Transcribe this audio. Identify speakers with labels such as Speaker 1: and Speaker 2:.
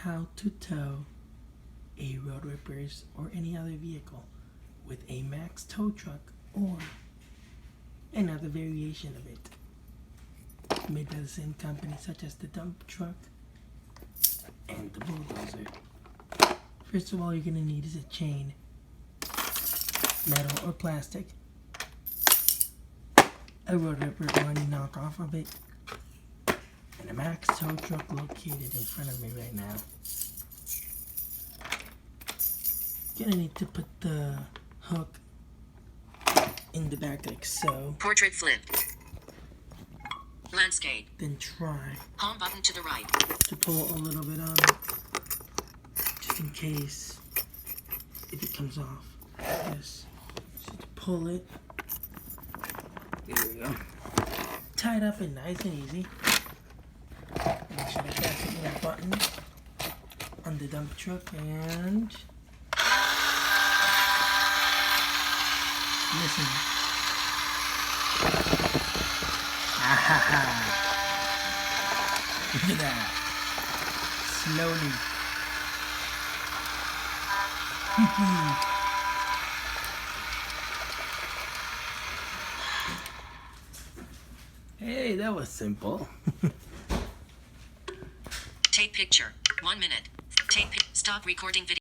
Speaker 1: how to tow a road rippers or any other vehicle with a max tow truck or another variation of it, made by the same company such as the dump truck and the bulldozer. First of all, you're going to need is a chain, metal or plastic, a road ripper or any knockoff of it, and a max tow truck located in front of me right now. Gonna need to put the hook in the back like so.
Speaker 2: Portrait flip. Landscape.
Speaker 1: Then try
Speaker 2: Home button to the right.
Speaker 1: to pull a little bit on, just in case if it comes off. Yes. Just pull it. There we go. Tied up and nice and easy. Make sure to fasten that button on the dump truck and listen. Look at that. Slowly. Hey, that was simple.
Speaker 2: Take picture. 1 minute. Stop recording video.